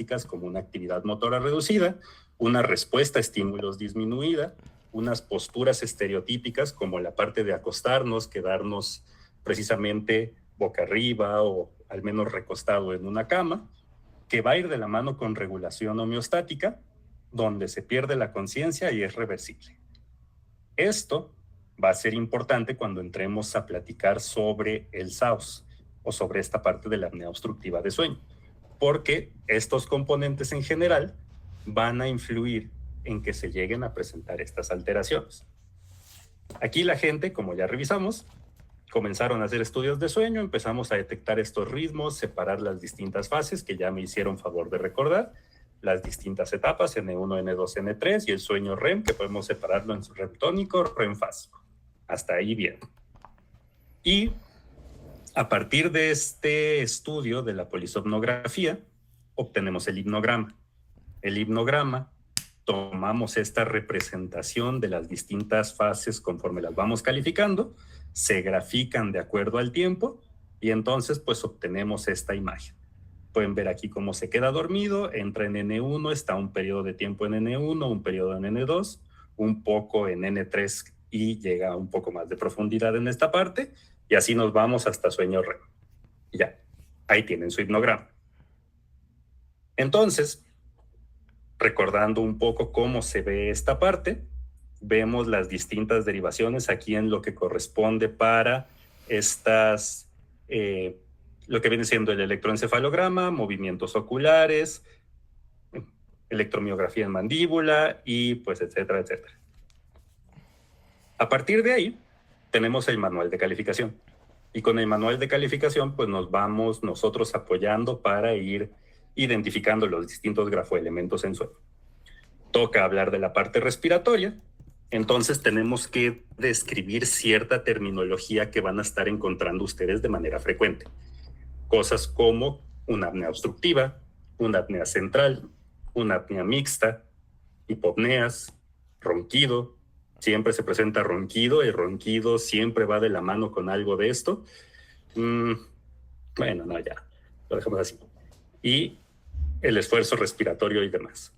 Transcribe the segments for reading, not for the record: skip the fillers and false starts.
características como una actividad motora reducida, una respuesta a estímulos disminuida, unas posturas estereotípicas como la parte de acostarnos, quedarnos precisamente boca arriba o al menos recostado en una cama, que va a ir de la mano con regulación homeostática, donde se pierde la conciencia y es reversible. Esto va a ser importante cuando entremos a platicar sobre el SAOS o sobre esta parte de la apnea obstructiva de sueño, porque estos componentes en general van a influir en que se lleguen a presentar estas alteraciones. Aquí la gente, como ya revisamos, comenzaron a hacer estudios de sueño, empezamos a detectar estos ritmos, separar las distintas fases que ya me hicieron favor de recordar, las distintas etapas, N1, N2, N3 y el sueño REM, que podemos separarlo en su REM tónico, REM fásico. Hasta ahí bien. Y a partir de este estudio de la polisomnografía, obtenemos el hipnograma. El hipnograma, tomamos esta representación de las distintas fases conforme las vamos calificando, se grafican de acuerdo al tiempo y entonces pues obtenemos esta imagen. Pueden ver aquí cómo se queda dormido, entra en N1, está un periodo de tiempo en N1, un periodo en N2, un poco en N3 y llega un poco más de profundidad en esta parte y así nos vamos hasta sueño REM. Ya, ahí tienen su hipnograma. Entonces, recordando un poco cómo se ve esta parte, vemos las distintas derivaciones aquí en lo que corresponde para estas, lo que viene siendo el electroencefalograma, movimientos oculares, electromiografía en mandíbula y pues etcétera, etcétera. A partir de ahí, tenemos el manual de calificación. Y con el manual de calificación, pues nos vamos nosotros apoyando para ir identificando los distintos grafoelementos en sueño. Toca hablar de la parte respiratoria, entonces tenemos que describir cierta terminología que van a estar encontrando ustedes de manera frecuente. Cosas como una apnea obstructiva, una apnea central, una apnea mixta, hipopneas, ronquido. Siempre se presenta ronquido, el ronquido siempre va de la mano con algo de esto. Bueno, no, ya, lo dejamos así. Y el esfuerzo respiratorio y demás.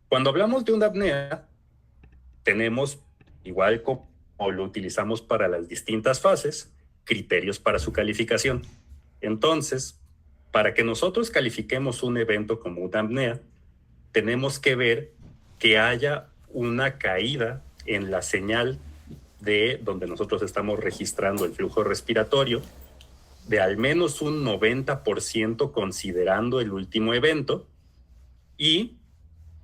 Cuando hablamos de una apnea, tenemos, igual como lo utilizamos para las distintas fases, criterios para su calificación. Entonces, para que nosotros califiquemos un evento como una apnea, tenemos que ver que haya una caída en la señal de donde nosotros estamos registrando el flujo respiratorio de al menos un 90% considerando el último evento y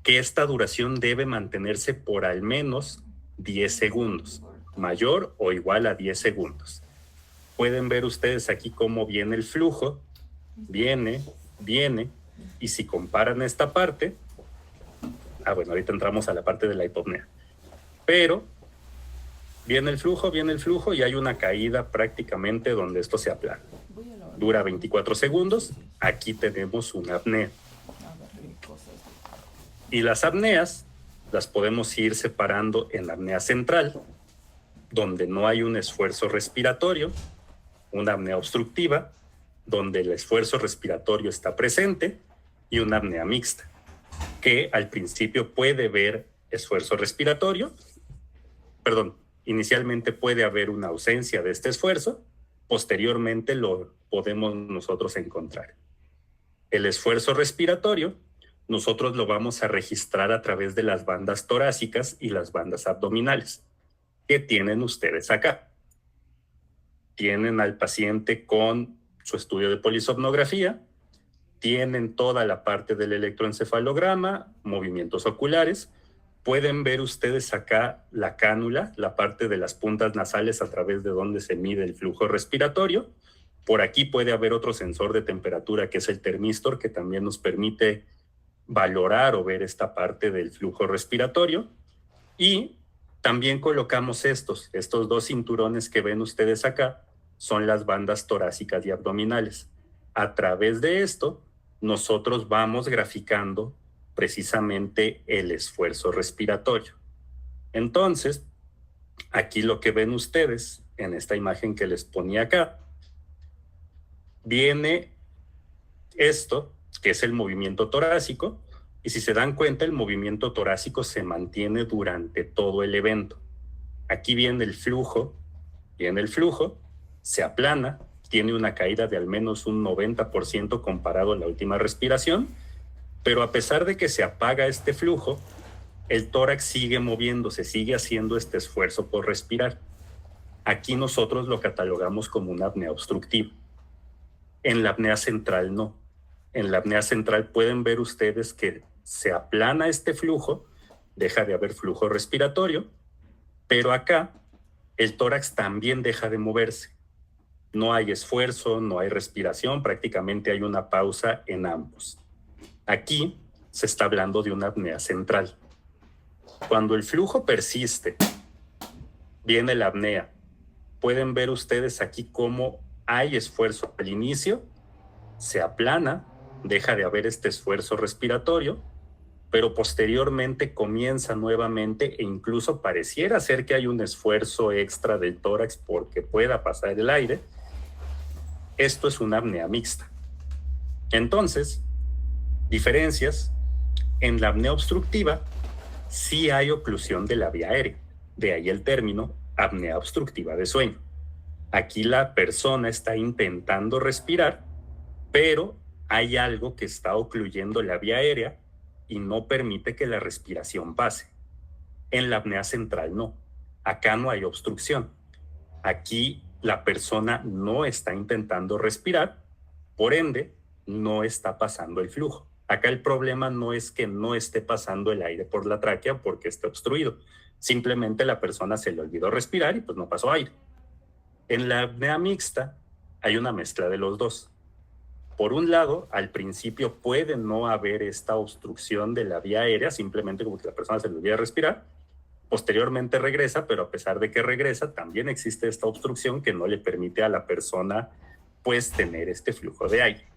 que esta duración debe mantenerse por al menos 10 segundos, mayor o igual a 10 segundos. Pueden ver ustedes aquí cómo viene el flujo, viene, y si comparan esta parte, bueno, ahorita entramos a la parte de la hipopnea, pero viene el flujo y hay una caída prácticamente donde esto se aplana. Dura 24 segundos, aquí tenemos una apnea. Y las apneas las podemos ir separando en la apnea central, donde no hay un esfuerzo respiratorio, una apnea obstructiva, donde el esfuerzo respiratorio está presente, y una apnea mixta, que al principio puede haber esfuerzo respiratorio, inicialmente puede haber una ausencia de este esfuerzo, posteriormente lo podemos nosotros encontrar. El esfuerzo respiratorio nosotros lo vamos a registrar a través de las bandas torácicas y las bandas abdominales. ¿Qué tienen ustedes acá? Tienen al paciente con su estudio de polisomnografía, tienen toda la parte del electroencefalograma, movimientos oculares. Pueden ver ustedes acá la cánula, la parte de las puntas nasales a través de donde se mide el flujo respiratorio. Por aquí puede haber otro sensor de temperatura que es el termistor, que también nos permite valorar o ver esta parte del flujo respiratorio. Y también colocamos estos dos cinturones que ven ustedes acá, son las bandas torácicas y abdominales. A través de esto, nosotros vamos graficando precisamente el esfuerzo respiratorio. Entonces, aquí lo que ven ustedes en esta imagen que les ponía acá, viene Esto, que es el movimiento torácico, y si se dan cuenta, el movimiento torácico se mantiene durante todo el evento. Aquí viene el flujo, se aplana, tiene una caída de al menos un 90% comparado a la última respiración, pero a pesar de que se apaga este flujo, el tórax sigue moviéndose, sigue haciendo este esfuerzo por respirar. Aquí nosotros lo catalogamos como una apnea obstructiva. En la apnea central no. En la apnea central pueden ver ustedes que se aplana este flujo, deja de haber flujo respiratorio, pero acá el tórax también deja de moverse. No hay esfuerzo, no hay respiración, prácticamente hay una pausa en ambos. Aquí se está hablando de una apnea central. Cuando el flujo persiste, viene la apnea. Pueden ver ustedes aquí cómo hay esfuerzo al inicio, se aplana, deja de haber este esfuerzo respiratorio, pero posteriormente comienza nuevamente e incluso pareciera ser que hay un esfuerzo extra del tórax porque pueda pasar el aire. Esto es una apnea mixta. Entonces, diferencias. En la apnea obstructiva sí hay oclusión de la vía aérea, de ahí el término apnea obstructiva de sueño. Aquí la persona está intentando respirar, pero hay algo que está ocluyendo la vía aérea y no permite que la respiración pase. En la apnea central no. Acá no hay obstrucción. Aquí la persona no está intentando respirar, por ende, no está pasando el flujo. Acá el problema no es que no esté pasando el aire por la tráquea porque esté obstruido. Simplemente la persona se le olvidó respirar y pues no pasó aire. En la apnea mixta hay una mezcla de los dos. Por un lado, al principio puede no haber esta obstrucción de la vía aérea, simplemente como que la persona se le olvida respirar. Posteriormente regresa, pero a pesar de que regresa, también existe esta obstrucción que no le permite a la persona pues tener este flujo de aire.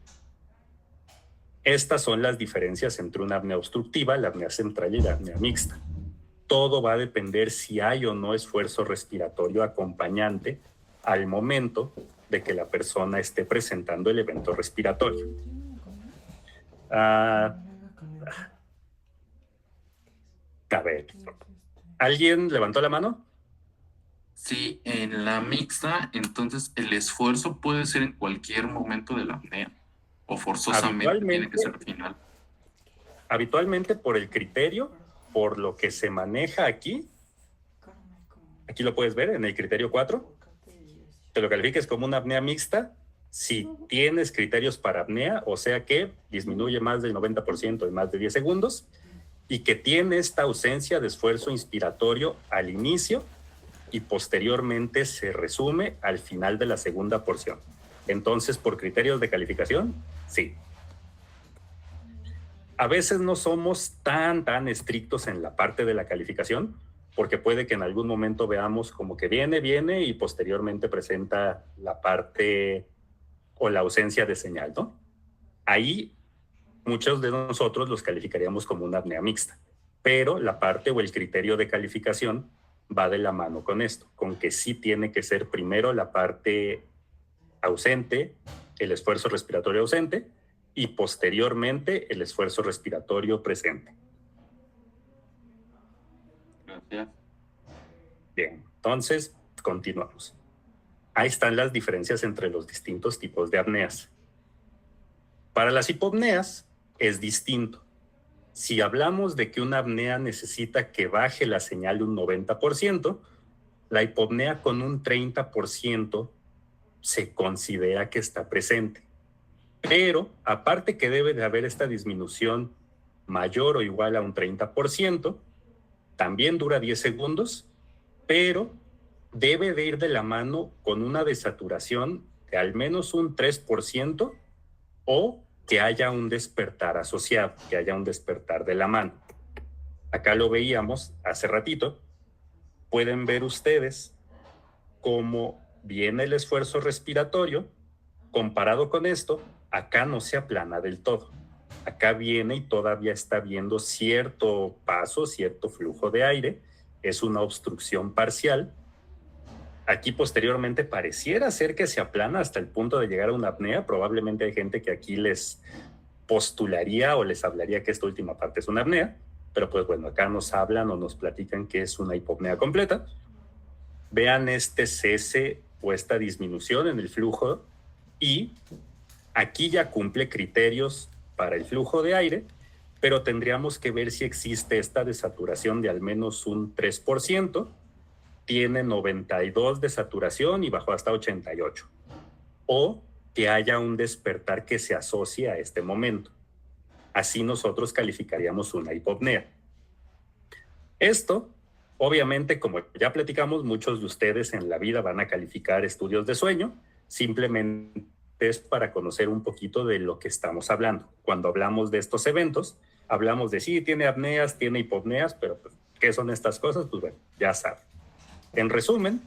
Estas son las diferencias entre una apnea obstructiva, la apnea central y la apnea mixta. Todo va a depender si hay o no esfuerzo respiratorio acompañante al momento de que la persona esté presentando el evento respiratorio. A ver, ¿alguien levantó la mano? Sí, en la mixta, entonces el esfuerzo puede ser en cualquier momento de la apnea o forzosamente tiene que ser al final. Habitualmente por el criterio, por lo que se maneja aquí lo puedes ver en el criterio 4, te lo califiques como una apnea mixta si tienes criterios para apnea, o sea que disminuye más del 90% en más de 10 segundos y que tiene esta ausencia de esfuerzo inspiratorio al inicio y posteriormente se resume al final de la segunda porción. Entonces, por criterios de calificación, sí. A veces no somos tan estrictos en la parte de la calificación, porque puede que en algún momento veamos como que viene y posteriormente presenta la parte o la ausencia de señal, ¿no? Ahí muchos de nosotros los calificaríamos como una apnea mixta, pero la parte o el criterio de calificación va de la mano con esto, con que sí tiene que ser primero la parte ausente, el esfuerzo respiratorio ausente, y posteriormente el esfuerzo respiratorio presente. Gracias. Bien, entonces continuamos. Ahí están las diferencias entre los distintos tipos de apneas. Para las hipopneas es distinto. Si hablamos de que una apnea necesita que baje la señal de un 90%, la hipopnea con un 30% se considera que está presente. Pero aparte que debe de haber esta disminución mayor o igual a un 30%, también dura 10 segundos, pero debe de ir de la mano con una desaturación de al menos un 3% o que haya un despertar asociado, que haya un despertar de la mano. Acá lo veíamos hace ratito. Pueden ver ustedes cómo viene el esfuerzo respiratorio. Comparado con esto, acá no se aplana del todo. Acá viene y todavía está viendo cierto paso, cierto flujo de aire. Es una obstrucción parcial, Aquí posteriormente pareciera ser que se aplana hasta el punto de llegar a una apnea. Probablemente hay gente que aquí les postularía o les hablaría que esta última parte es una apnea, pero pues bueno, acá nos hablan o nos platican que es una hipopnea completa. Vean este cese o esta disminución en el flujo y aquí ya cumple criterios para el flujo de aire, pero tendríamos que ver si existe esta desaturación de al menos un 3%, tiene 92 de saturación y bajó hasta 88, o que haya un despertar que se asocie a este momento. Así nosotros calificaríamos una hipopnea. Esto, obviamente, como ya platicamos, muchos de ustedes en la vida van a calificar estudios de sueño, simplemente es para conocer un poquito de lo que estamos hablando. Cuando hablamos de estos eventos, hablamos de sí, tiene apneas, tiene hipopneas, pero pues, ¿qué son estas cosas? Pues bueno, ya saben. En resumen,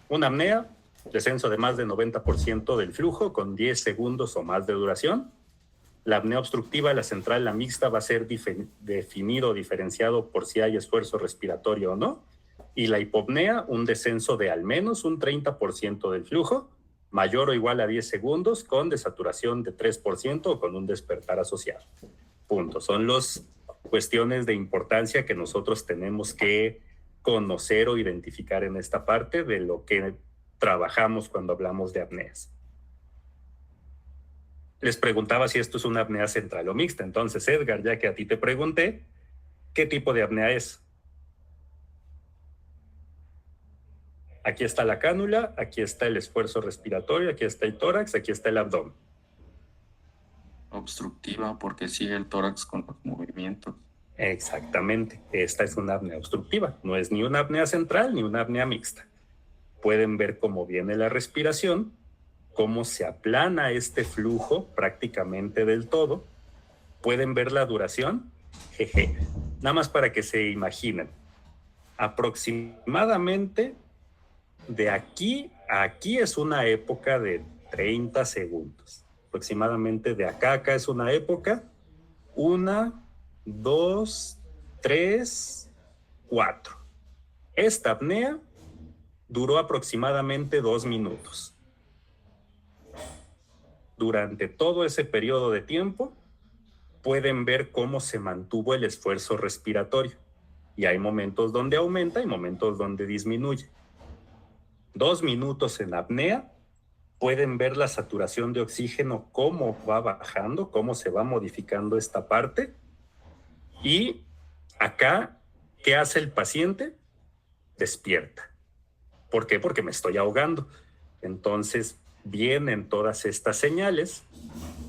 una apnea, descenso de más del 90% del flujo con 10 segundos o más de duración. La apnea obstructiva, la central, la mixta, va a ser definido o diferenciado por si hay esfuerzo respiratorio o no. Y la hipopnea, un descenso de al menos un 30% del flujo, mayor o igual a 10 segundos, con desaturación de 3% o con un despertar asociado. Punto. Son las cuestiones de importancia que nosotros tenemos que conocer o identificar en esta parte de lo que trabajamos cuando hablamos de apneas. Les preguntaba si esto es una apnea central o mixta. Entonces, Edgar, ya que a ti te pregunté, ¿qué tipo de apnea es? Aquí está la cánula, aquí está el esfuerzo respiratorio, aquí está el tórax, aquí está el abdomen. Obstructiva, porque sigue el tórax con los movimientos. Exactamente, esta es una apnea obstructiva, no es ni una apnea central ni una apnea mixta. Pueden ver cómo viene la respiración, cómo se aplana este flujo prácticamente del todo. Pueden ver la duración, jeje, nada más para que se imaginen. Aproximadamente de aquí a aquí es una época de 30 segundos. Aproximadamente de acá a acá es una época, 1, 2, 3, 4. Esta apnea duró aproximadamente 2 minutos. Durante todo ese periodo de tiempo, pueden ver cómo se mantuvo el esfuerzo respiratorio. Y hay momentos donde aumenta y momentos donde disminuye. 2 minutos en apnea, pueden ver la saturación de oxígeno, cómo va bajando, cómo se va modificando esta parte. Y acá, ¿qué hace el paciente? Despierta. ¿Por qué? Porque me estoy ahogando. Entonces, vienen todas estas señales,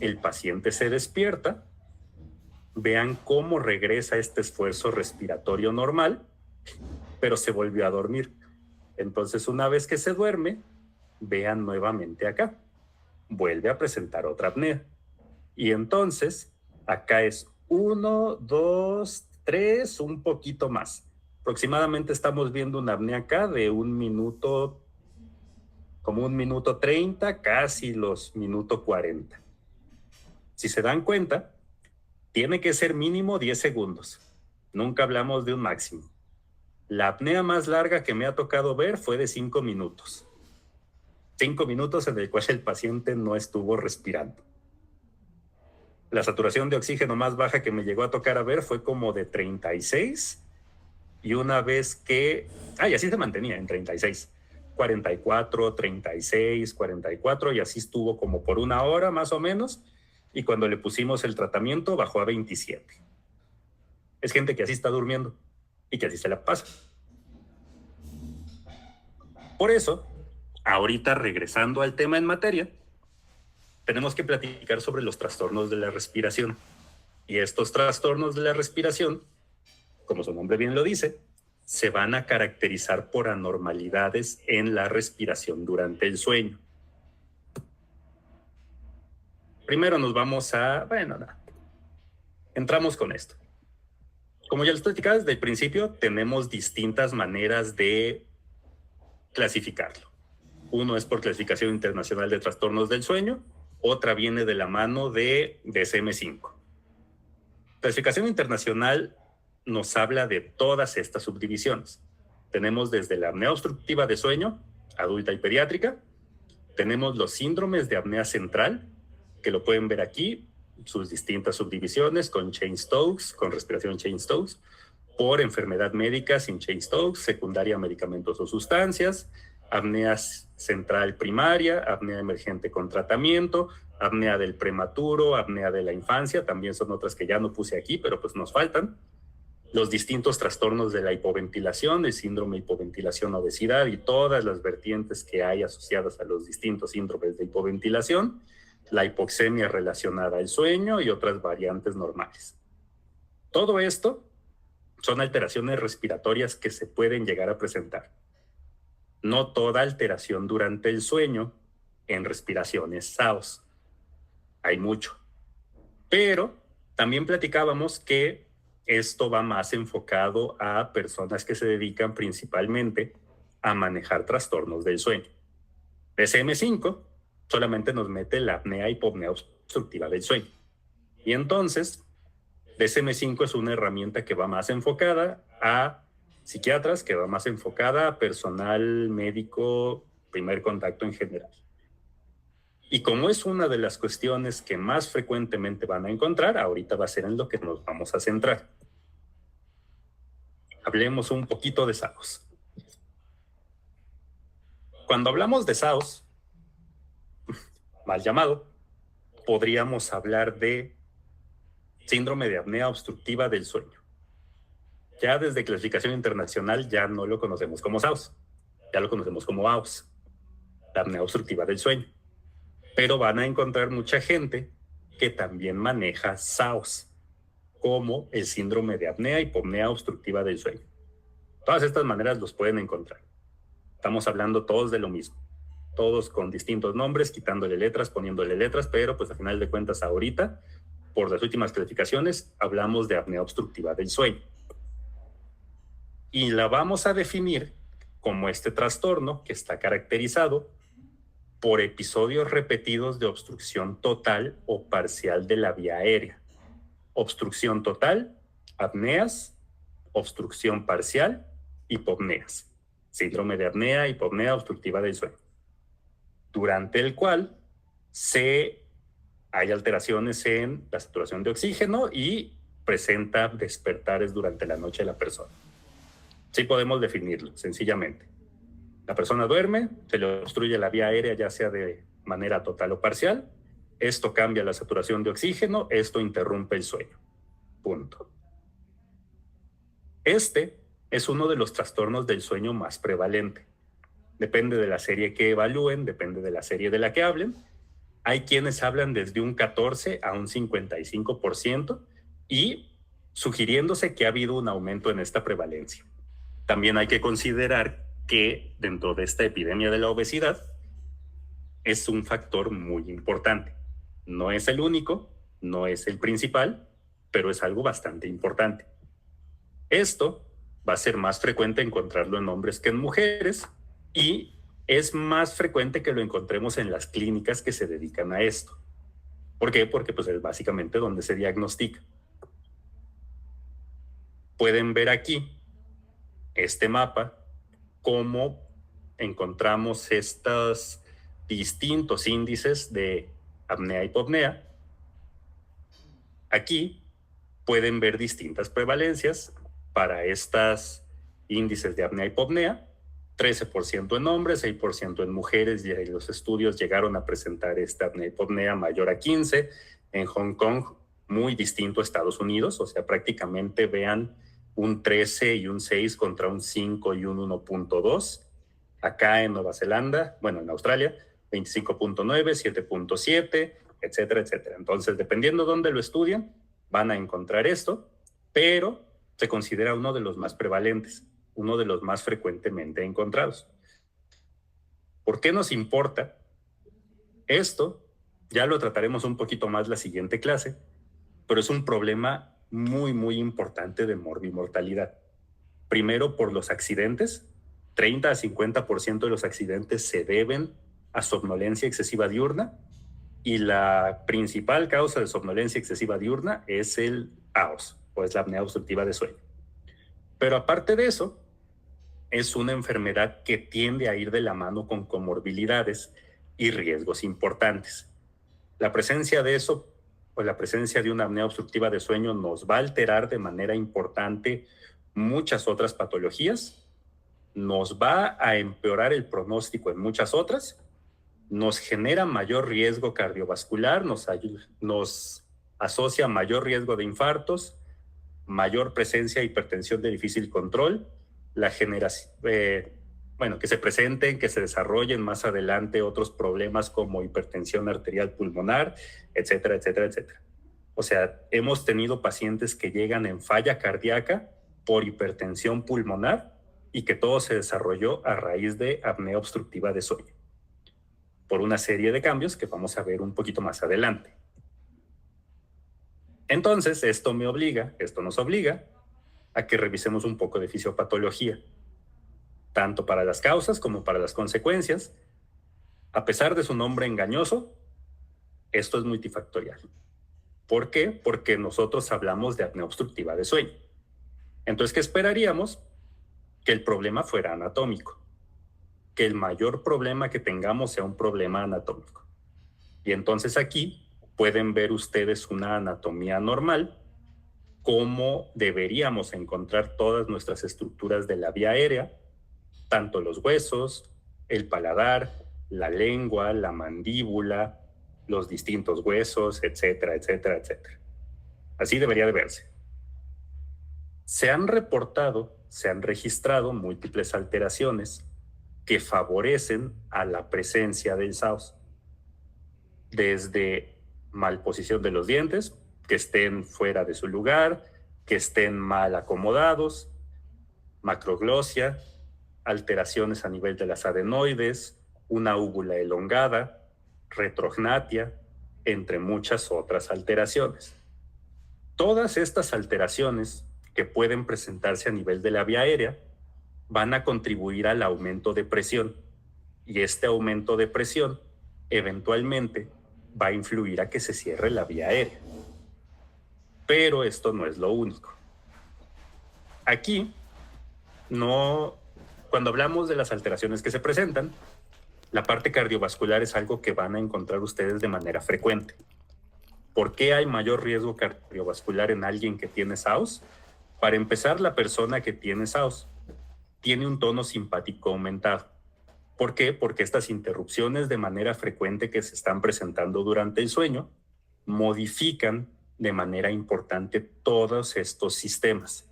el paciente se despierta, vean cómo regresa este esfuerzo respiratorio normal, pero se volvió a dormir. Entonces, una vez que se duerme, vean nuevamente acá, vuelve a presentar otra apnea. Y entonces, acá es 1, 2, 3, un poquito más. Aproximadamente estamos viendo una apnea acá de 1 minuto, como 1 minuto 30, casi los minuto 40. Si se dan cuenta, tiene que ser mínimo 10 segundos. Nunca hablamos de un máximo. La apnea más larga que me ha tocado ver fue de 5 minutos. 5 minutos en el cual el paciente no estuvo respirando. La saturación de oxígeno más baja que me llegó a tocar a ver fue como de 36, y una vez que... y así se mantenía en 36. 44, 36, 44, y así estuvo como por 1 hora más o menos, y cuando le pusimos el tratamiento bajó a 27. Es gente que así está durmiendo y que así se la pasa. Por eso, ahorita regresando al tema en materia, tenemos que platicar sobre los trastornos de la respiración. Y estos trastornos de la respiración, como su nombre bien lo dice, se van a caracterizar por anormalidades en la respiración durante el sueño. Primero nos vamos a... entramos con esto. Como ya les platicaba desde el principio, tenemos distintas maneras de clasificarlo. Uno es por clasificación internacional de trastornos del sueño, otra viene de la mano de DSM-5. Clasificación internacional nos habla de todas estas subdivisiones. Tenemos desde la apnea obstructiva de sueño adulta y pediátrica. Tenemos los síndromes de apnea central, que lo pueden ver aquí, sus distintas subdivisiones con Cheyne-Stokes, con respiración Cheyne-Stokes, por enfermedad médica sin Cheyne-Stokes, secundaria a medicamentos o sustancias, apnea central primaria, apnea emergente con tratamiento, apnea del prematuro, apnea de la infancia, también son otras que ya no puse aquí, pero pues nos faltan. Los distintos trastornos de la hipoventilación, el síndrome de hipoventilación obesidad y todas las vertientes que hay asociadas a los distintos síndromes de hipoventilación, la hipoxemia relacionada al sueño y otras variantes normales. Todo esto son alteraciones respiratorias que se pueden llegar a presentar. No toda alteración durante el sueño en respiración es SAOS. Hay mucho. Pero también platicábamos que esto va más enfocado a personas que se dedican principalmente a manejar trastornos del sueño. DSM-5 solamente nos mete la apnea y hipopnea obstructiva del sueño. Y entonces, DSM-5 es una herramienta que va más enfocada a psiquiatras, que va más enfocada a personal médico, primer contacto en general. Y como es una de las cuestiones que más frecuentemente van a encontrar, ahorita va a ser en lo que nos vamos a centrar. Hablemos un poquito de SAOS. Cuando hablamos de SAOS, mal llamado, podríamos hablar de síndrome de apnea obstructiva del sueño. Ya desde clasificación internacional ya no lo conocemos como SAOS, ya lo conocemos como AOS, la apnea obstructiva del sueño. Pero van a encontrar mucha gente que también maneja SAOS, como el síndrome de apnea y hipopnea obstructiva del sueño. Todas estas maneras los pueden encontrar. Estamos hablando todos de lo mismo, todos con distintos nombres, quitándole letras, poniéndole letras, pero pues al final de cuentas ahorita, por las últimas clasificaciones, hablamos de apnea obstructiva del sueño. Y la vamos a definir como este trastorno que está caracterizado por episodios repetidos de obstrucción total o parcial de la vía aérea. Obstrucción total, apneas, obstrucción parcial, hipopneas. Síndrome de apnea, hipopnea obstructiva del sueño. Durante el cual hay alteraciones en la saturación de oxígeno y presenta despertares durante la noche de la persona. Sí podemos definirlo, sencillamente. La persona duerme, se le obstruye la vía aérea, ya sea de manera total o parcial. Esto cambia la saturación de oxígeno, esto interrumpe el sueño. Punto. Este es uno de los trastornos del sueño más prevalente. Depende de la serie que evalúen, depende de la serie de la que hablen. Hay quienes hablan desde un 14 a un 55% y sugiriéndose que ha habido un aumento en esta prevalencia. También hay que considerar que dentro de esta epidemia de la obesidad es un factor muy importante. No es el único, no es el principal, pero es algo bastante importante. Esto va a ser más frecuente encontrarlo en hombres que en mujeres y es más frecuente que lo encontremos en las clínicas que se dedican a esto. ¿Por qué? Porque pues, es básicamente donde se diagnostica. Pueden ver aquí este mapa, cómo encontramos estos distintos índices de apnea y hipopnea. Aquí pueden ver distintas prevalencias para estos índices de apnea y hipopnea. 13% en hombres, 6% en mujeres, y los estudios llegaron a presentar esta apnea y hipopnea mayor a 15. En Hong Kong, muy distinto a Estados Unidos, o sea, prácticamente vean un 13 y un 6 contra un 5 y un 1.2. Acá en Nueva Zelanda, bueno, en Australia, 25.9, 7.7, etcétera, etcétera. Entonces, dependiendo de dónde lo estudian, van a encontrar esto, pero se considera uno de los más prevalentes, uno de los más frecuentemente encontrados. ¿Por qué nos importa? Esto ya lo trataremos un poquito más la siguiente clase, pero es un problema muy, muy importante de morbimortalidad. Primero, por los accidentes. 30 a 50% de los accidentes se deben a somnolencia excesiva diurna y la principal causa de somnolencia excesiva diurna es el AOS, o es la apnea obstructiva de sueño. Pero aparte de eso, es una enfermedad que tiende a ir de la mano con comorbilidades y riesgos importantes. La presencia de eso o la presencia de una apnea obstructiva de sueño nos va a alterar de manera importante muchas otras patologías, nos va a empeorar el pronóstico en muchas otras, nos genera mayor riesgo cardiovascular, nos asocia mayor riesgo de infartos, mayor presencia de hipertensión de difícil control, la generación, que se presenten, que se desarrollen más adelante otros problemas como hipertensión arterial pulmonar, etcétera, etcétera, etcétera. O sea, hemos tenido pacientes que llegan en falla cardíaca por hipertensión pulmonar y que todo se desarrolló a raíz de apnea obstructiva de sueño, por una serie de cambios que vamos a ver un poquito más adelante. Entonces, esto nos obliga a que revisemos un poco de fisiopatología, tanto para las causas como para las consecuencias. A pesar de su nombre engañoso, esto es multifactorial. ¿Por qué? Porque nosotros hablamos de apnea obstructiva de sueño. Entonces, ¿qué esperaríamos? Que el problema fuera anatómico, que el mayor problema que tengamos sea un problema anatómico. Y entonces aquí pueden ver ustedes una anatomía normal, cómo deberíamos encontrar todas nuestras estructuras de la vía aérea, tanto los huesos, el paladar, la lengua, la mandíbula, los distintos huesos, etcétera, etcétera, etcétera. Así debería de verse. Se han registrado múltiples alteraciones que favorecen a la presencia del SAOS. Desde malposición de los dientes, que estén fuera de su lugar, que estén mal acomodados, macroglosia, alteraciones a nivel de las adenoides, una úvula elongada, retrognatia, entre muchas otras alteraciones. Todas estas alteraciones que pueden presentarse a nivel de la vía aérea van a contribuir al aumento de presión, y este aumento de presión eventualmente va a influir a que se cierre la vía aérea. Pero esto no es lo único. Aquí, cuando hablamos de las alteraciones que se presentan, la parte cardiovascular es algo que van a encontrar ustedes de manera frecuente. ¿Por qué hay mayor riesgo cardiovascular en alguien que tiene SAOS? Para empezar, la persona que tiene SAOS tiene un tono simpático aumentado. ¿Por qué? Porque estas interrupciones de manera frecuente que se están presentando durante el sueño modifican de manera importante todos estos sistemas.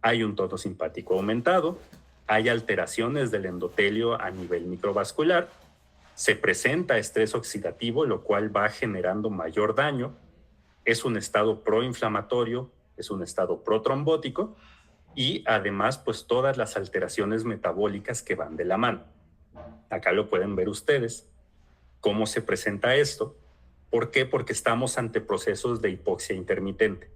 Hay un tono simpático aumentado, hay alteraciones del endotelio a nivel microvascular, se presenta estrés oxidativo, lo cual va generando mayor daño, es un estado proinflamatorio, es un estado protrombótico, y además pues todas las alteraciones metabólicas que van de la mano. Acá lo pueden ver ustedes, cómo se presenta esto. ¿Por qué? Porque estamos ante procesos de hipoxia intermitente.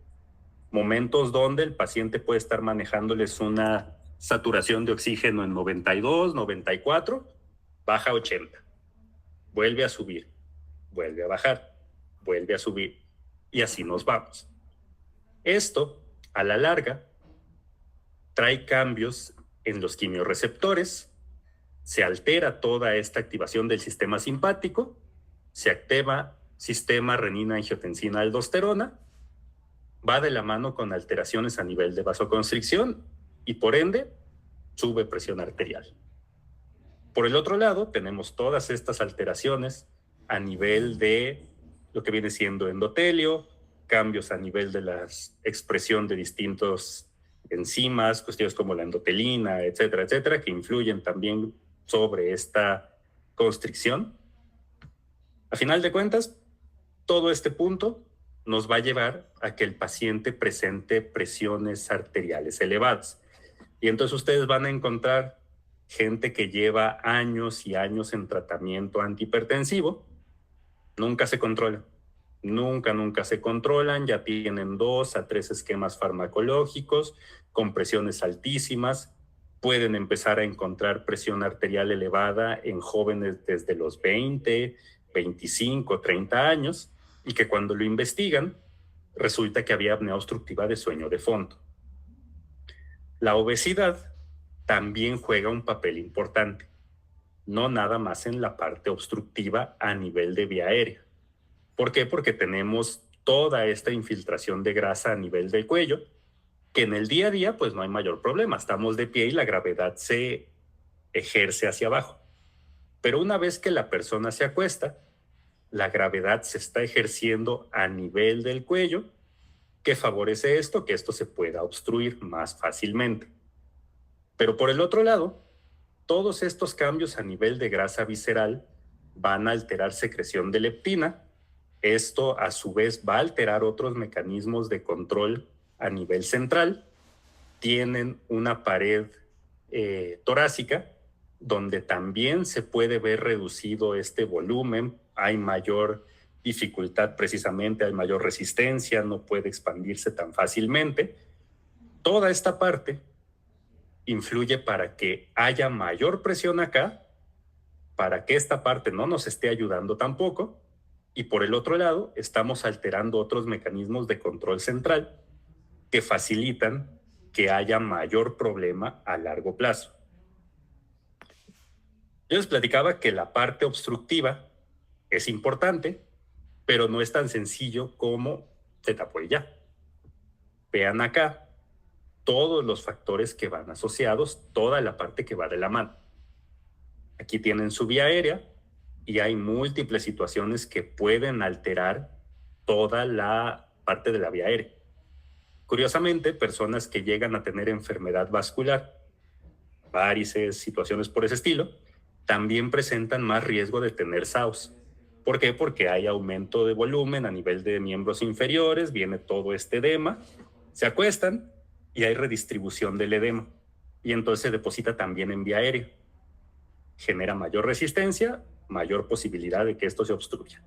Momentos donde el paciente puede estar manejándoles una saturación de oxígeno en 92, 94, baja a 80, vuelve a subir, vuelve a bajar, vuelve a subir, y así nos vamos. Esto, a la larga, trae cambios en los quimiorreceptores, se altera toda esta activación del sistema simpático, se activa sistema renina-angiotensina-aldosterona, va de la mano con alteraciones a nivel de vasoconstricción y por ende sube presión arterial. Por el otro lado, tenemos todas estas alteraciones a nivel de lo que viene siendo endotelio, cambios a nivel de la expresión de distintos enzimas, cuestiones como la endotelina, etcétera, etcétera, que influyen también sobre esta constricción. A final de cuentas, todo este punto nos va a llevar a que el paciente presente presiones arteriales elevadas. Y entonces ustedes van a encontrar gente que lleva años y años en tratamiento antihipertensivo, nunca se controlan. Nunca se controlan, ya tienen 2 a 3 esquemas farmacológicos con presiones altísimas, pueden empezar a encontrar presión arterial elevada en jóvenes desde los 20, 25, 30 años, y que cuando lo investigan, resulta que había apnea obstructiva de sueño de fondo. La obesidad también juega un papel importante, no nada más en la parte obstructiva a nivel de vía aérea. ¿Por qué? Porque tenemos toda esta infiltración de grasa a nivel del cuello, que en el día a día pues no hay mayor problema, estamos de pie y la gravedad se ejerce hacia abajo. Pero una vez que la persona se acuesta, la gravedad se está ejerciendo a nivel del cuello, que favorece esto, que esto se pueda obstruir más fácilmente. Pero por el otro lado, todos estos cambios a nivel de grasa visceral van a alterar secreción de leptina. Esto a su vez va a alterar otros mecanismos de control a nivel central. Tienen una pared torácica donde también se puede ver reducido este volumen. Hay mayor dificultad precisamente, hay mayor resistencia, no puede expandirse tan fácilmente. Toda esta parte influye para que haya mayor presión acá, para que esta parte no nos esté ayudando tampoco, y por el otro lado estamos alterando otros mecanismos de control central que facilitan que haya mayor problema a largo plazo. Yo les platicaba que la parte obstructiva es importante, pero no es tan sencillo como se tapó y ya. Vean acá todos los factores que van asociados, toda la parte que va de la mano. Aquí tienen su vía aérea y hay múltiples situaciones que pueden alterar toda la parte de la vía aérea. Curiosamente, personas que llegan a tener enfermedad vascular, varices, situaciones por ese estilo, también presentan más riesgo de tener SAOS. ¿Por qué? Porque hay aumento de volumen a nivel de miembros inferiores, viene todo este edema, se acuestan y hay redistribución del edema. Y entonces se deposita también en vía aérea. Genera mayor resistencia, mayor posibilidad de que esto se obstruya.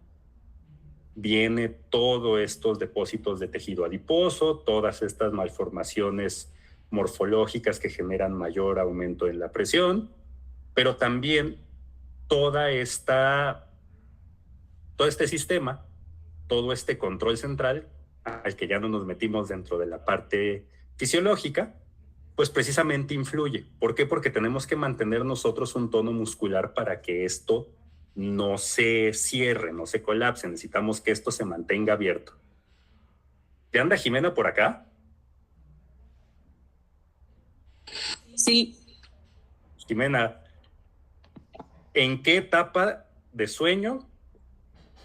Viene todos estos depósitos de tejido adiposo, todas estas malformaciones morfológicas que generan mayor aumento en la presión, pero también todo este sistema, todo este control central, al que ya no nos metimos dentro de la parte fisiológica, pues precisamente influye. ¿Por qué? Porque tenemos que mantener nosotros un tono muscular para que esto no se cierre, no se colapse. Necesitamos que esto se mantenga abierto. ¿Te anda Jimena por acá? Sí. Jimena, ¿en qué etapa de sueño,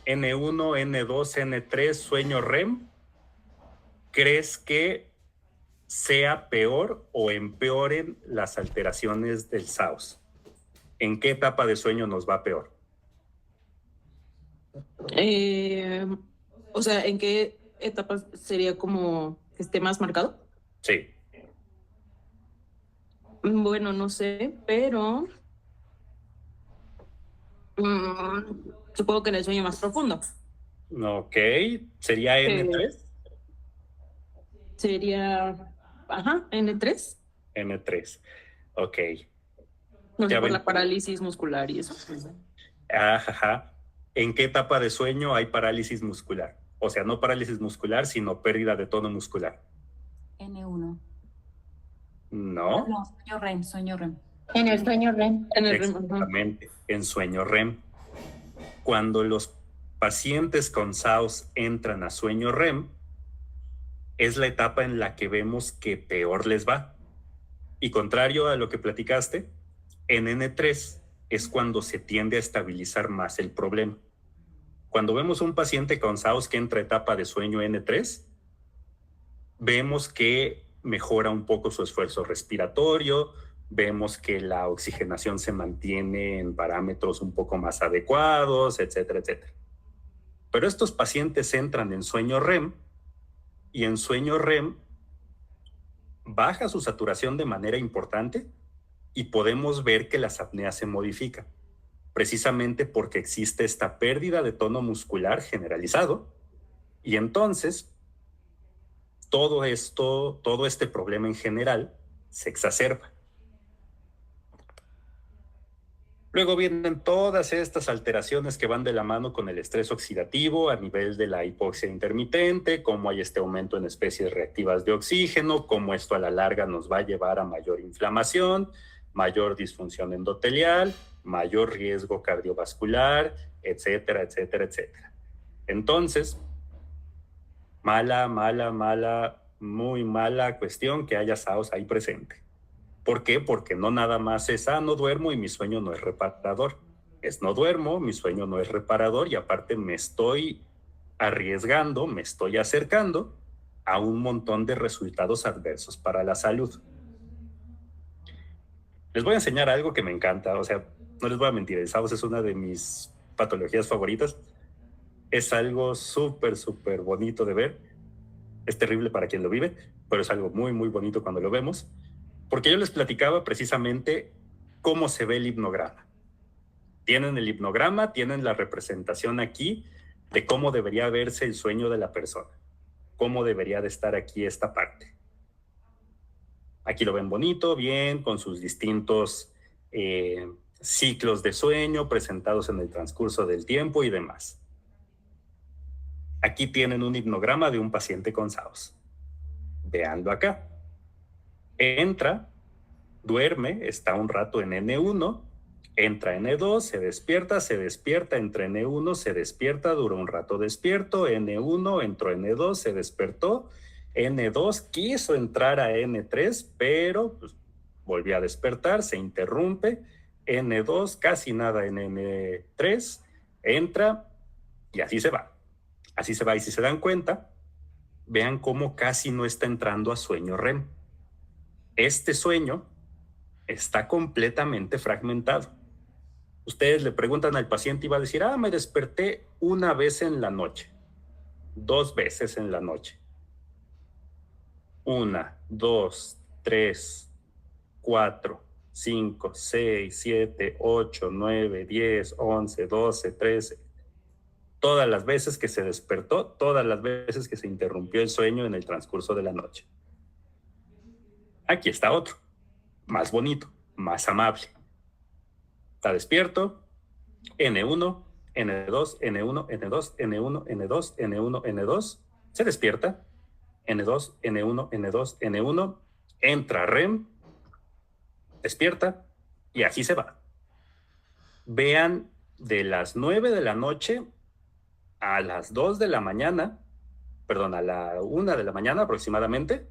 N1, N2, N3, sueño REM, crees que sea peor o empeoren las alteraciones del SAOS? ¿En qué etapa de sueño nos va peor? O sea, ¿en qué etapa sería como que esté más marcado? Sí. Bueno, no sé, pero supongo que en el sueño más profundo. Ok, ¿sería N3? Sería, N3. N3, ok. No sé, por la parálisis muscular y eso. Ajá. ¿En qué etapa de sueño hay parálisis muscular? O sea, no parálisis muscular, sino pérdida de tono muscular. N1. No. No, sueño REM. En el sueño REM. Exactamente, en sueño REM. Cuando los pacientes con SAOS entran a sueño REM, es la etapa en la que vemos que peor les va. Y contrario a lo que platicaste, en N3 es cuando se tiende a estabilizar más el problema. Cuando vemos un paciente con SAOS que entra a etapa de sueño N3, vemos que mejora un poco su esfuerzo respiratorio, vemos que la oxigenación se mantiene en parámetros un poco más adecuados, etcétera, etcétera. Pero estos pacientes entran en sueño REM y en sueño REM baja su saturación de manera importante y podemos ver que las apneas se modifican, precisamente porque existe esta pérdida de tono muscular generalizado y entonces todo este problema en general se exacerba. Luego vienen todas estas alteraciones que van de la mano con el estrés oxidativo a nivel de la hipoxia intermitente, cómo hay este aumento en especies reactivas de oxígeno, cómo esto a la larga nos va a llevar a mayor inflamación, mayor disfunción endotelial, mayor riesgo cardiovascular, etcétera, etcétera, etcétera. Entonces, muy mala cuestión que haya SAOS ahí presente. ¿Por qué? Porque no nada más es, no duermo y mi sueño no es reparador. Es no duermo, mi sueño no es reparador y aparte me estoy arriesgando, me estoy acercando a un montón de resultados adversos para la salud. Les voy a enseñar algo que me encanta, o sea, no les voy a mentir, el SAOS es una de mis patologías favoritas. Es algo súper, súper bonito de ver. Es terrible para quien lo vive, pero es algo muy, muy bonito cuando lo vemos. Porque yo les platicaba precisamente cómo se ve el hipnograma. Tienen el hipnograma, tienen la representación aquí de cómo debería verse el sueño de la persona, cómo debería de estar aquí esta parte. Aquí lo ven bonito, bien, con sus distintos ciclos de sueño presentados en el transcurso del tiempo y demás. Aquí tienen un hipnograma de un paciente con SAOS. Véanlo acá. Entra, duerme, está un rato en N1, entra N2, se despierta, entra N1, se despierta, dura un rato despierto, N1, entró N2, se despertó, N2 quiso entrar a N3, pero pues, volvió a despertar, se interrumpe, N2, casi nada en N3, entra y así se va. Así se va, y si se dan cuenta, vean cómo casi no está entrando a sueño REM. Este sueño está completamente fragmentado. Ustedes le preguntan al paciente y va a decir, me desperté una vez en la noche, 2 veces en la noche. 1, 2, 3, 4, 5, 6, 7, 8, 9, 10, 11, 12, 13. Todas las veces que se despertó, todas las veces que se interrumpió el sueño en el transcurso de la noche. Aquí está otro, más bonito, más amable. Está despierto, N1, N2, N1, N2, N1, N2, N1, N2, se despierta, N2, N1, N2, N1, entra REM, despierta y así se va. Vean de las 9 de la noche a las 2 de la mañana, perdón, a la 1 de la mañana aproximadamente.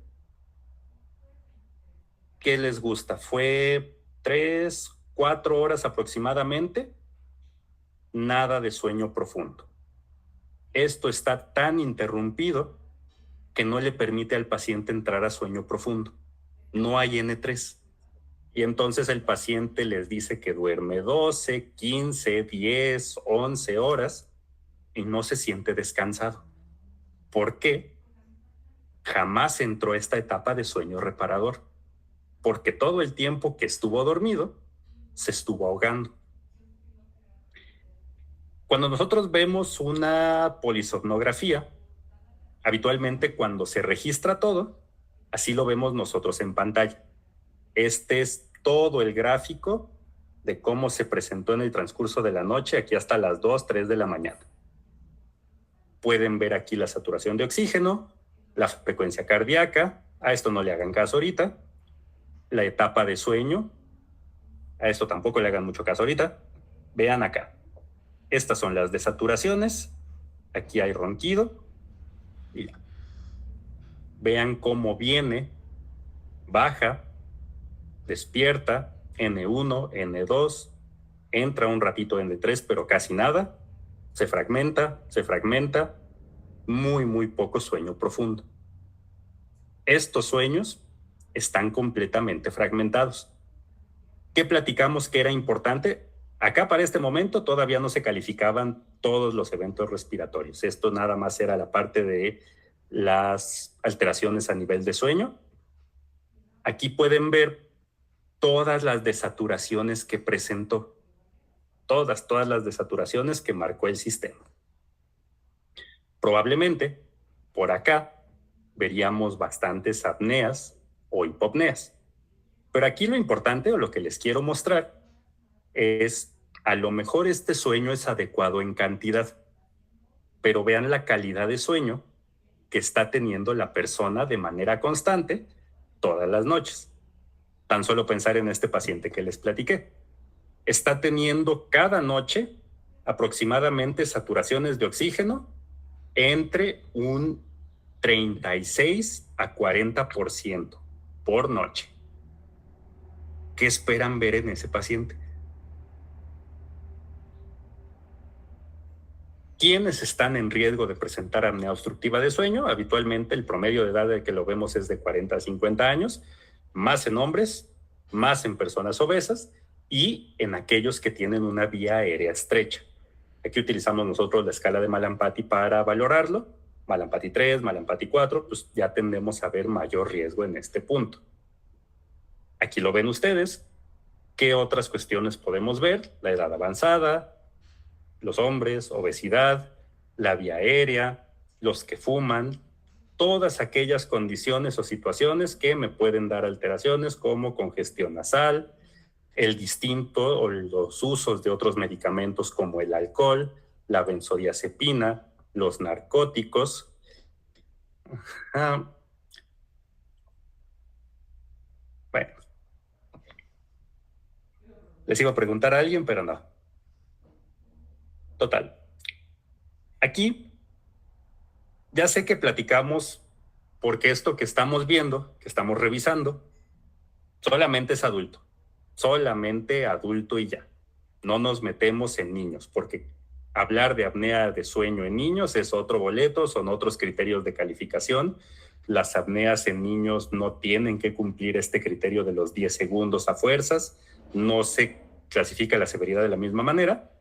¿Qué les gusta? Fue 3, 4 horas aproximadamente, nada de sueño profundo. Esto está tan interrumpido que no le permite al paciente entrar a sueño profundo. No hay N3. Y entonces el paciente les dice que duerme 12, 15, 10, 11 horas y no se siente descansado. ¿Por qué? Jamás entró a esta etapa de sueño reparador, porque todo el tiempo que estuvo dormido se estuvo ahogando. Cuando nosotros vemos una polisomnografía, habitualmente cuando se registra todo, así lo vemos nosotros en pantalla. Este es todo el gráfico de cómo se presentó en el transcurso de la noche, aquí hasta las 2, 3 de la mañana. Pueden ver aquí la saturación de oxígeno, la frecuencia cardíaca, a esto no le hagan caso ahorita, la etapa de sueño, a esto tampoco le hagan mucho caso ahorita. Vean acá, estas son las desaturaciones, aquí hay ronquido, y vean cómo viene, baja, despierta, N1, N2, entra un ratito N3, pero casi nada, se fragmenta, muy, muy poco sueño profundo. Estos sueños están completamente fragmentados. ¿Qué platicamos que era importante? Acá para este momento todavía no se calificaban todos los eventos respiratorios. Esto nada más era la parte de las alteraciones a nivel de sueño. Aquí pueden ver todas las desaturaciones que presentó. Todas las desaturaciones que marcó el sistema. Probablemente, por acá, veríamos bastantes apneas o hipopneas. Pero aquí lo importante o lo que les quiero mostrar es A lo mejor este sueño es adecuado en cantidad, pero vean la calidad de sueño que está teniendo la persona de manera constante todas las noches. Tan solo pensar en este paciente que les platiqué. Está teniendo cada noche aproximadamente saturaciones de oxígeno entre un 36 a 40% por noche. ¿Qué esperan ver en ese paciente? ¿Quiénes están en riesgo de presentar apnea obstructiva de sueño? Habitualmente el promedio de edad de que lo vemos es de 40 a 50 años, más en hombres, más en personas obesas y en aquellos que tienen una vía aérea estrecha. Aquí utilizamos nosotros la escala de Malampati para valorarlo. Malampati 3, Malampati 4, pues ya tendemos a ver mayor riesgo en este punto. Aquí lo ven ustedes. ¿Qué otras cuestiones podemos ver? La edad avanzada, los hombres, obesidad, la vía aérea, los que fuman, todas aquellas condiciones o situaciones que me pueden dar alteraciones como congestión nasal, el distinto o los usos de otros medicamentos como el alcohol, la benzodiazepina, los narcóticos. Bueno, les iba a preguntar a alguien, pero no. Total. Aquí ya sé que platicamos porque esto que estamos viendo, que estamos revisando, solamente es adulto. Solamente adulto y ya. No nos metemos en niños, porque hablar de apnea de sueño en niños es otro boleto, son otros criterios de calificación. Las apneas en niños no tienen que cumplir este criterio de los 10 segundos a fuerzas, no se clasifica la severidad de la misma manera,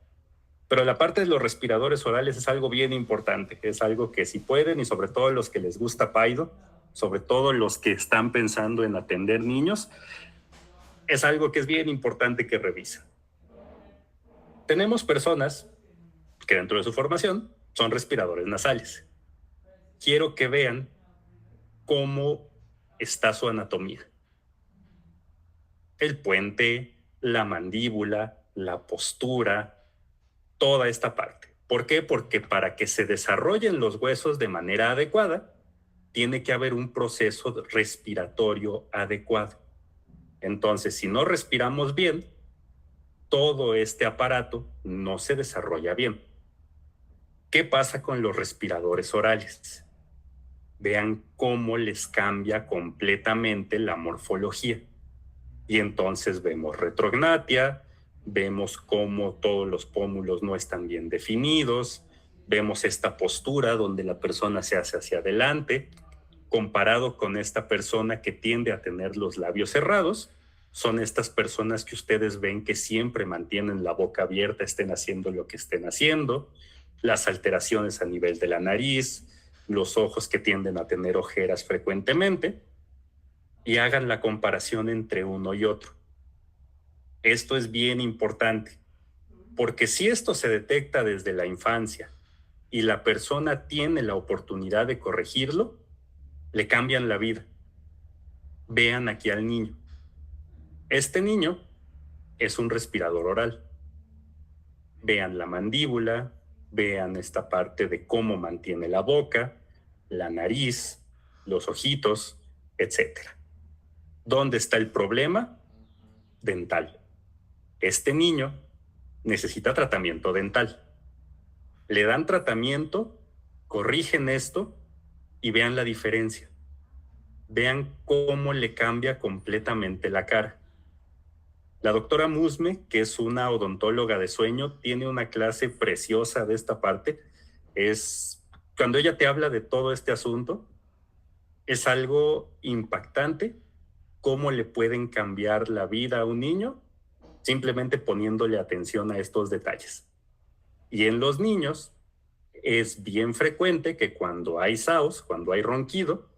pero la parte de los respiradores orales es algo bien importante, es algo que si pueden y sobre todo los que les gusta Paido, sobre todo los que están pensando en atender niños, es algo que es bien importante que revisen. Tenemos personas que dentro de su formación son respiradores nasales. Quiero que vean cómo está su anatomía. El puente, la mandíbula, la postura, toda esta parte. ¿Por qué? Porque para que se desarrollen los huesos de manera adecuada, tiene que haber un proceso respiratorio adecuado. Entonces, si no respiramos bien, todo este aparato no se desarrolla bien. ¿Qué pasa con los respiradores orales? Vean cómo les cambia completamente la morfología. Y entonces vemos retrognatia, vemos cómo todos los pómulos no están bien definidos, vemos esta postura donde la persona se hace hacia adelante, comparado con esta persona que tiende a tener los labios cerrados. Son estas personas que ustedes ven que siempre mantienen la boca abierta, estén haciendo lo que estén haciendo, las alteraciones a nivel de la nariz, los ojos que tienden a tener ojeras frecuentemente, y hagan la comparación entre uno y otro. Esto es bien importante, porque si esto se detecta desde la infancia y la persona tiene la oportunidad de corregirlo, le cambian la vida. Vean aquí al niño. Este niño es un respirador oral. Vean la mandíbula, vean esta parte de cómo mantiene la boca, la nariz, los ojitos, etc. ¿Dónde está el problema? Dental. Este niño necesita tratamiento dental. Le dan tratamiento, corrigen esto y vean la diferencia. Vean cómo le cambia completamente la cara. La doctora Musme, que es una odontóloga de sueño, tiene una clase preciosa de esta parte. Cuando ella te habla de todo este asunto, es algo impactante cómo le pueden cambiar la vida a un niño simplemente poniéndole atención a estos detalles. Y en los niños es bien frecuente que cuando hay SAOS, cuando hay ronquido,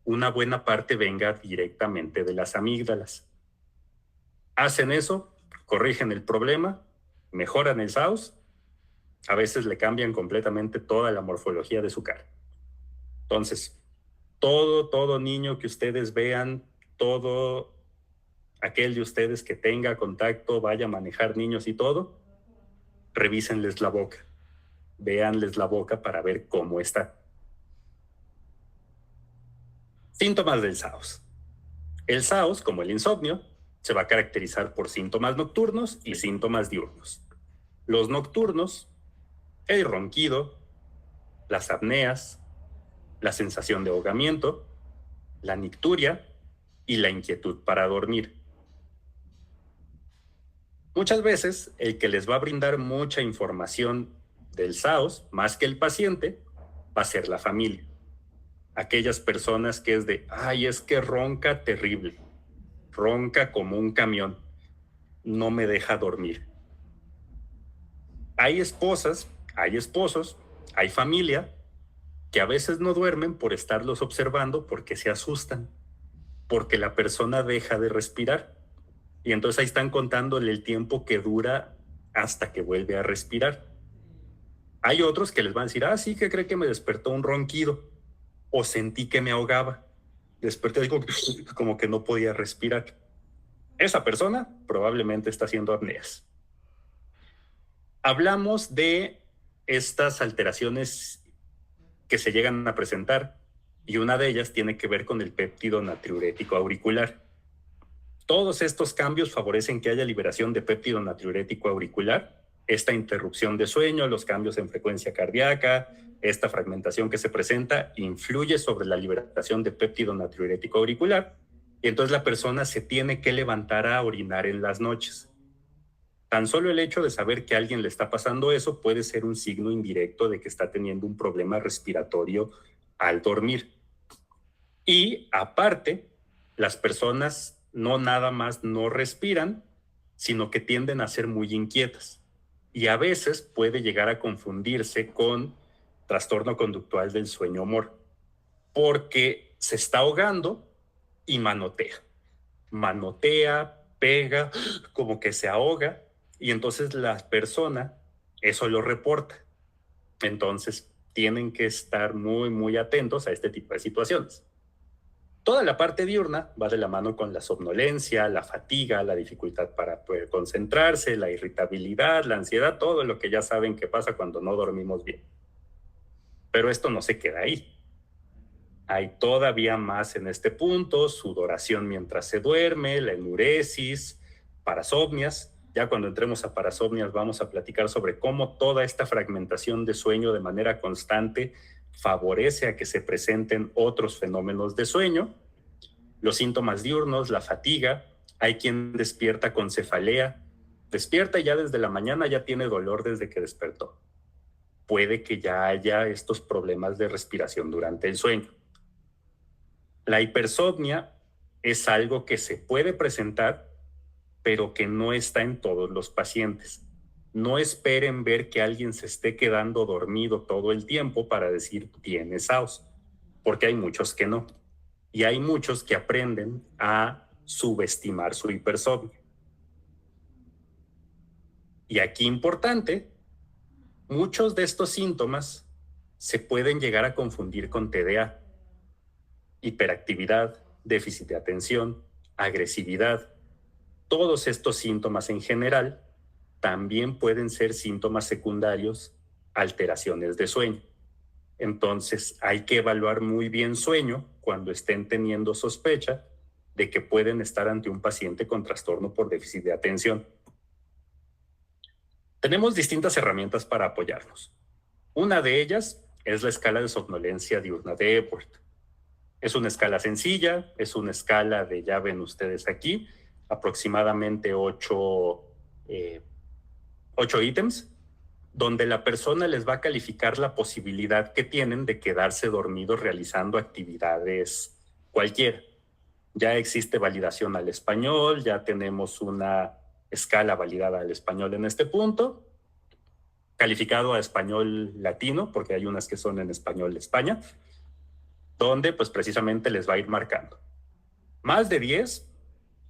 una buena parte venga directamente de las amígdalas. Hacen eso, corrigen el problema, mejoran el SAOS, a veces le cambian completamente toda la morfología de su cara. Entonces, todo niño que ustedes vean, todo aquel de ustedes que tenga contacto, vaya a manejar niños y todo, revísenles la boca, véanles la boca para ver cómo está. Síntomas del SAOS. El SAOS, como el insomnio, se va a caracterizar por síntomas nocturnos y síntomas diurnos. Los nocturnos, el ronquido, las apneas, la sensación de ahogamiento, la nicturia y la inquietud para dormir. Muchas veces, el que les va a brindar mucha información del SAOS, más que el paciente, va a ser la familia. Aquellas personas que es de, ay, es que ronca terrible, ronca como un camión, no me deja dormir. Hay esposas, hay esposos, hay familia que a veces no duermen por estarlos observando porque se asustan, porque la persona deja de respirar. Y entonces ahí están contándole el tiempo que dura hasta que vuelve a respirar. Hay otros que les van a decir, sí, que cree que me despertó un ronquido o sentí que me ahogaba. Desperté como que no podía respirar. Esa persona probablemente está haciendo apneas. Hablamos de estas alteraciones que se llegan a presentar y una de ellas tiene que ver con el péptido natriurético auricular. Todos estos cambios favorecen que haya liberación de péptido natriurético auricular, esta interrupción de sueño, los cambios en frecuencia cardíaca, esta fragmentación que se presenta influye sobre la liberación de péptido natriurético auricular y entonces la persona se tiene que levantar a orinar en las noches. Tan solo el hecho de saber que a alguien le está pasando eso puede ser un signo indirecto de que está teniendo un problema respiratorio al dormir. Y aparte, las personas no nada más no respiran, sino que tienden a ser muy inquietas. Y a veces puede llegar a confundirse con trastorno conductual del sueño-humor, porque se está ahogando y manotea. Manotea, pega, como que se ahoga, y entonces la persona eso lo reporta. Entonces tienen que estar muy, muy atentos a este tipo de situaciones. Toda la parte diurna va de la mano con la somnolencia, la fatiga, la dificultad para poder concentrarse, la irritabilidad, la ansiedad, todo lo que ya saben que pasa cuando no dormimos bien. Pero esto no se queda ahí. Hay todavía más en este punto: sudoración mientras se duerme, la enuresis, parasomnias. Ya cuando entremos a parasomnias vamos a platicar sobre cómo toda esta fragmentación de sueño de manera constante favorece a que se presenten otros fenómenos de sueño. Los síntomas diurnos, la fatiga, hay quien despierta con cefalea, despierta y ya desde la mañana ya tiene dolor desde que despertó. Puede que ya haya estos problemas de respiración durante el sueño. La hipersomnia es algo que se puede presentar, pero que no está en todos los pacientes. No esperen ver que alguien se esté quedando dormido todo el tiempo para decir tiene SAOS, porque hay muchos que no. Y hay muchos que aprenden a subestimar su hipersomnia. Y aquí importante, muchos de estos síntomas se pueden llegar a confundir con TDA. Hiperactividad, déficit de atención, agresividad. Todos estos síntomas en general también pueden ser síntomas secundarios, alteraciones de sueño. Entonces hay que evaluar muy bien sueño cuando estén teniendo sospecha de que pueden estar ante un paciente con trastorno por déficit de atención. Tenemos distintas herramientas para apoyarnos. Una de ellas es la escala de somnolencia diurna de Epworth. Es una escala sencilla, es una escala de, ya ven ustedes aquí, aproximadamente 8 ítems, donde la persona les va a calificar la posibilidad que tienen de quedarse dormidos realizando actividades cualquiera. Ya existe validación al español, ya tenemos una escala validada al español en este punto, calificado a español latino, porque hay unas que son en español de España, donde pues precisamente les va a ir marcando. Más de 10,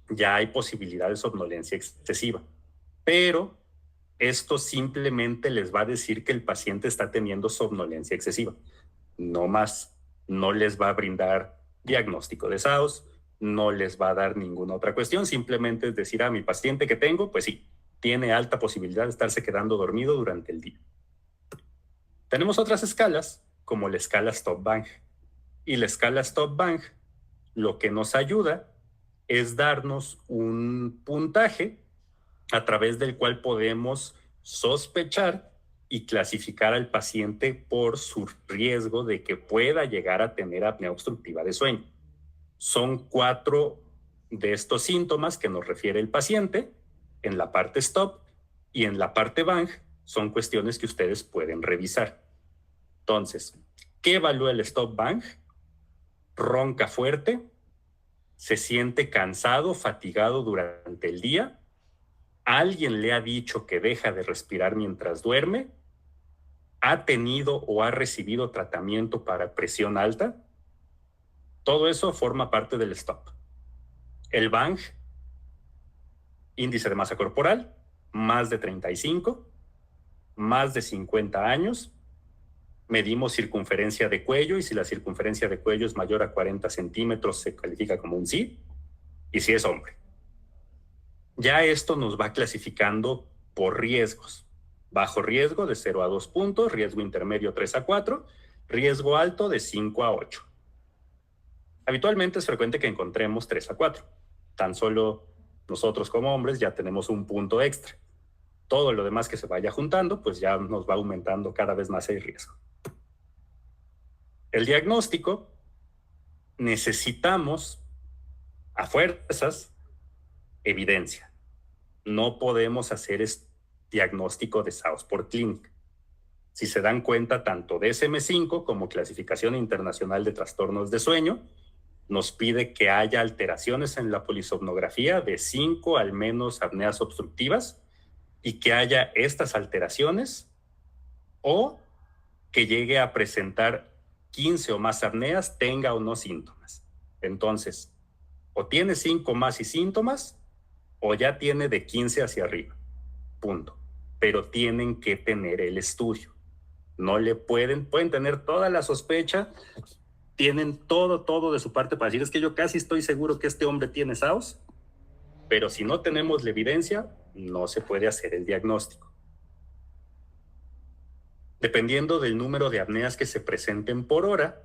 ya hay posibilidad de somnolencia excesiva, pero esto simplemente les va a decir que el paciente está teniendo somnolencia excesiva. No más, no les va a brindar diagnóstico de SAOS, no les va a dar ninguna otra cuestión, simplemente es decir, mi paciente que tengo, pues sí, tiene alta posibilidad de estarse quedando dormido durante el día. Tenemos otras escalas, como la escala Stop-Bang. Y la escala Stop-Bang lo que nos ayuda es darnos un puntaje a través del cual podemos sospechar y clasificar al paciente por su riesgo de que pueda llegar a tener apnea obstructiva de sueño. Son 4 de estos síntomas que nos refiere el paciente en la parte Stop, y en la parte Bang son cuestiones que ustedes pueden revisar. Entonces, ¿qué evalúa el Stop-Bang? Ronca fuerte, se siente cansado, fatigado durante el día, alguien le ha dicho que deja de respirar mientras duerme, ha tenido o ha recibido tratamiento para presión alta. Todo eso forma parte del Stop. El Bang, índice de masa corporal, más de 35, más de 50 años, medimos circunferencia de cuello, y si la circunferencia de cuello es mayor a 40 centímetros se califica como un sí, y si es hombre. Ya esto nos va clasificando por riesgos. Bajo riesgo de 0 a 2 puntos, riesgo intermedio 3 a 4, riesgo alto de 5 a 8. Habitualmente es frecuente que encontremos 3 a 4. Tan solo nosotros como hombres ya tenemos un punto extra. Todo lo demás que se vaya juntando, pues ya nos va aumentando cada vez más el riesgo. El diagnóstico, necesitamos a fuerzas evidencia. No podemos hacer diagnóstico de SAOS por clínica. Si se dan cuenta, tanto DSM-5 como Clasificación Internacional de Trastornos de Sueño nos pide que haya alteraciones en la polisomnografía de 5 al menos apneas obstructivas, y que haya estas alteraciones o que llegue a presentar 15 o más apneas, tenga o no síntomas. Entonces, o tiene 5 más y síntomas, o ya tiene de 15 hacia arriba. Punto. Pero tienen que tener el estudio. No le pueden tener toda la sospecha, tienen todo de su parte para decir, es que yo casi estoy seguro que este hombre tiene SAOS, pero si no tenemos la evidencia, no se puede hacer el diagnóstico. Dependiendo del número de apneas que se presenten por hora,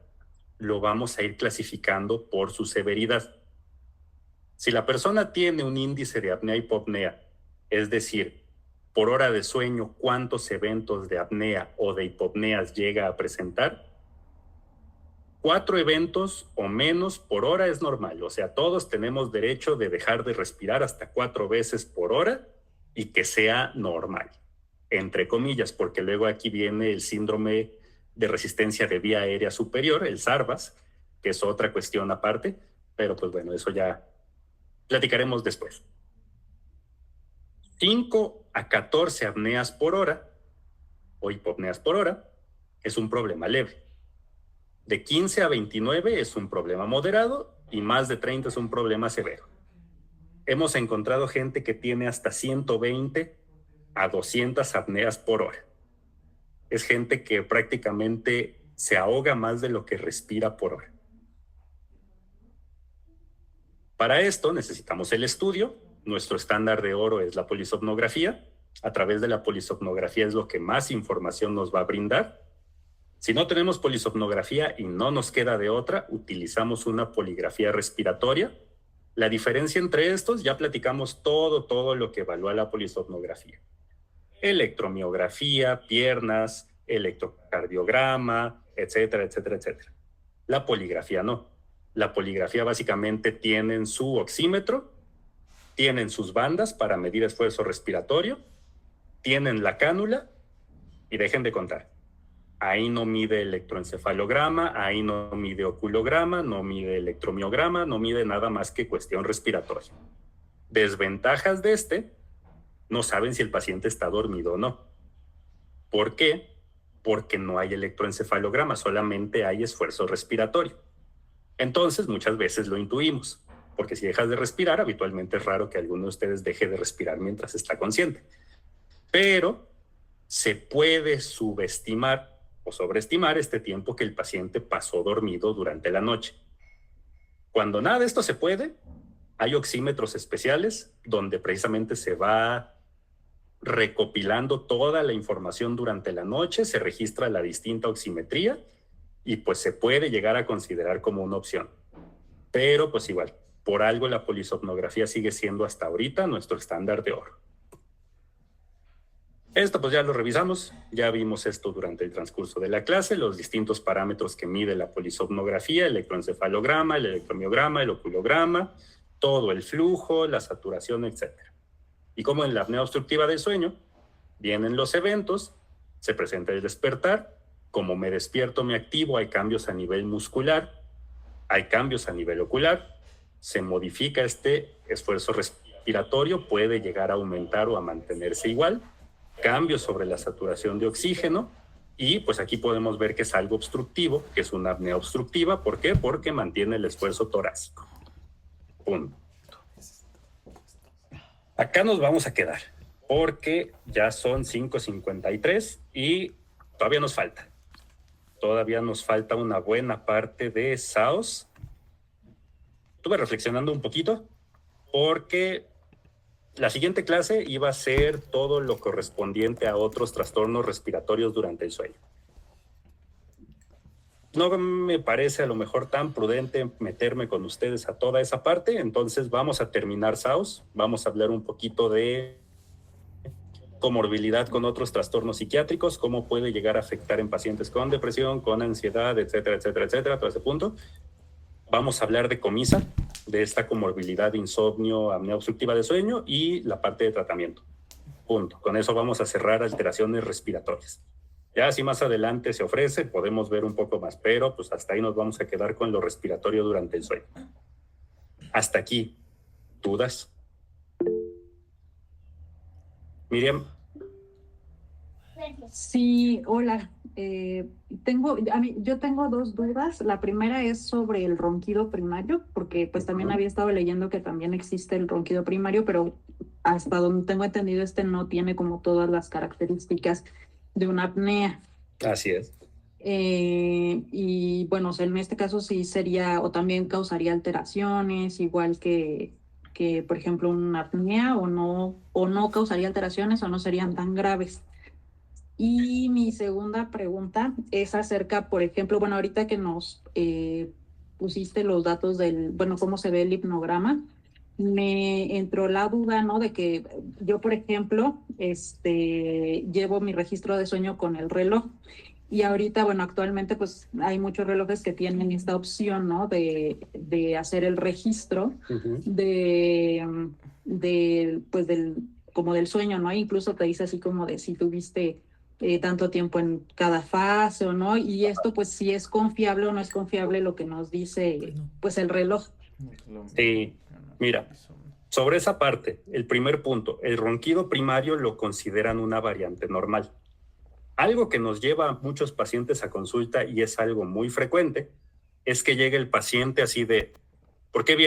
lo vamos a ir clasificando por su severidad. Si la persona tiene un índice de apnea-hipopnea, es decir, por hora de sueño, cuántos eventos de apnea o de hipopneas llega a presentar, 4 eventos o menos por hora es normal. O sea, todos tenemos derecho de dejar de respirar hasta 4 veces por hora y que sea normal, entre comillas, porque luego aquí viene el síndrome de resistencia de vía aérea superior, el SARVAS, que es otra cuestión aparte, pero pues bueno, eso ya platicaremos después. 5 a 14 apneas por hora o hipopneas por hora es un problema leve. De 15 a 29 es un problema moderado y más de 30 es un problema severo. Hemos encontrado gente que tiene hasta 120 a 200 apneas por hora. Es gente que prácticamente se ahoga más de lo que respira por hora. Para esto necesitamos el estudio. Nuestro estándar de oro es la polisomnografía. A través de la polisomnografía es lo que más información nos va a brindar. Si no tenemos polisomnografía y no nos queda de otra, utilizamos una poligrafía respiratoria. La diferencia entre estos, ya platicamos todo lo que evalúa la polisomnografía. Electromiografía, piernas, electrocardiograma, etcétera, etcétera, etcétera. La poligrafía no. La poligrafía básicamente tienen su oxímetro, tienen sus bandas para medir esfuerzo respiratorio, tienen la cánula y dejen de contar. Ahí no mide electroencefalograma, ahí no mide oculograma, no mide electromiograma, no mide nada más que cuestión respiratoria. Desventajas de no saben si el paciente está dormido o no. ¿Por qué? Porque no hay electroencefalograma, solamente hay esfuerzo respiratorio. Entonces, muchas veces lo intuimos, porque si dejas de respirar, habitualmente es raro que alguno de ustedes deje de respirar mientras está consciente. Pero se puede subestimar o sobreestimar este tiempo que el paciente pasó dormido durante la noche. Cuando nada de esto se puede, hay oxímetros especiales donde precisamente se va recopilando toda la información durante la noche, se registra la distinta oximetría y pues se puede llegar a considerar como una opción. Pero pues igual, por algo la polisomnografía sigue siendo hasta ahorita nuestro estándar de oro. Esto pues ya lo revisamos, ya vimos esto durante el transcurso de la clase, los distintos parámetros que mide la polisomnografía, el electroencefalograma, el electromiograma, el oculograma, todo el flujo, la saturación, etc. Y como en la apnea obstructiva del sueño, vienen los eventos, se presenta el despertar, como me despierto, me activo, hay cambios a nivel muscular, hay cambios a nivel ocular, se modifica este esfuerzo respiratorio, puede llegar a aumentar o a mantenerse igual, cambios sobre la saturación de oxígeno, y pues aquí podemos ver que es algo obstructivo, que es una apnea obstructiva. ¿Por qué? Porque mantiene el esfuerzo torácico. Punto. Acá nos vamos a quedar, porque ya son 5:53 y todavía nos falta. Todavía nos falta una buena parte de SAOS. Estuve reflexionando un poquito, porque la siguiente clase iba a ser todo lo correspondiente a otros trastornos respiratorios durante el sueño. No me parece a lo mejor tan prudente meterme con ustedes a toda esa parte, entonces vamos a terminar SAOS, vamos a hablar un poquito de comorbilidad con otros trastornos psiquiátricos, cómo puede llegar a afectar en pacientes con depresión, con ansiedad, etcétera, etcétera, etcétera, todo ese punto. Vamos a hablar de comisa, de esta comorbilidad de insomnio, apnea obstructiva de sueño y la parte de tratamiento. Punto. Con eso vamos a cerrar alteraciones respiratorias. Ya si más adelante se ofrece, podemos ver un poco más, pero pues hasta ahí nos vamos a quedar con lo respiratorio durante el sueño. Hasta aquí. ¿Dudas? Miriam. Sí, hola. Yo tengo dos dudas. La primera es sobre el ronquido primario, porque pues también había estado leyendo que también existe el ronquido primario, pero hasta donde tengo entendido no tiene como todas las características de una apnea. Así es. Y bueno, o sea, en este caso sí sería, o también causaría alteraciones, igual que por ejemplo una apnea, o no causaría alteraciones o no serían tan graves. Y mi segunda pregunta es acerca, por ejemplo, bueno, ahorita que nos pusiste los datos cómo se ve el hipnograma, me entró la duda, ¿no? De que yo, por ejemplo, llevo mi registro de sueño con el reloj, y ahorita, bueno, actualmente pues hay muchos relojes que tienen esta opción, ¿no? De hacer el registro como del sueño, ¿no? Incluso te dice así como de si tuviste tanto tiempo en cada fase o no, y esto pues si es confiable o no es confiable lo que nos dice pues el reloj. Sí, mira, sobre esa parte, el primer punto, el ronquido primario lo consideran una variante normal. Algo que nos lleva a muchos pacientes a consulta, y es algo muy frecuente, es que llegue el paciente así de, ¿por qué viene